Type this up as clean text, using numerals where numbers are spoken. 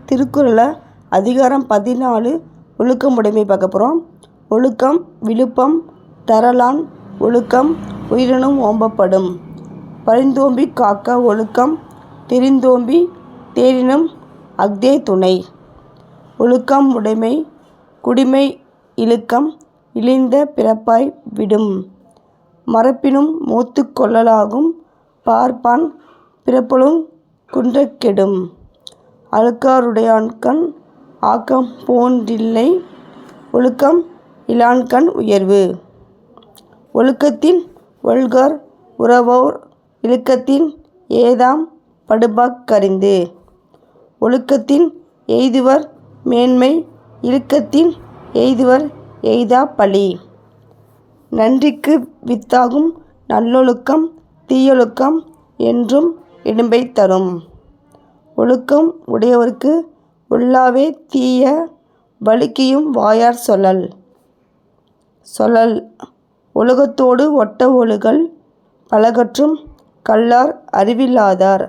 திருக்குறளை அதிகாரம் 14 ஒழுக்கமுடைமை பார்க்க போகிறோம். ஒழுக்கம் விழுப்பம் தரலான் ஒழுக்கம் உயிரினும் ஓம்பப்படும். பரிந்தோம்பி காக்க ஒழுக்கம் தெரிந்தோம்பி தேரினும் அஃதே துணை. ஒழுக்கம் உடைமை குடிமை இழுக்கம் இழிந்த பிறப்பாய் விடும். மறப்பினும் மூத்துக் கொள்ளலாகும் பார்ப்பான் பிறப்பொழுங் குன்றக் கெடும். அழுக்காறுடையான்கண் ஆக்கம் போன்றில்லை ஒழுக்கம் இலான்கண் உயர்வு. ஒழுக்கத்தின் ஒல்கார் உறவோர் இழுக்கத்தின் ஏதாம் படுபாக் கறிந்து. ஒழுக்கத்தின் எய்துவர் மேன்மை இழுக்கத்தின் எய்துவர் எய்தா பழி. நன்றிக்கு வித்தாகும் நல்லொழுக்கம் தீயொழுக்கம் என்றும் இடும்பை தரும். ஒழுக்கம் உடையவர்க்கு ஒல்லாவே தீய வழுக்கியும் வாயார் சொல்லல். ஒழுக்கத்தோடு ஒட்ட ஒழுகல் பலகற்றும் கல்லார் அறிவில்லாதார்.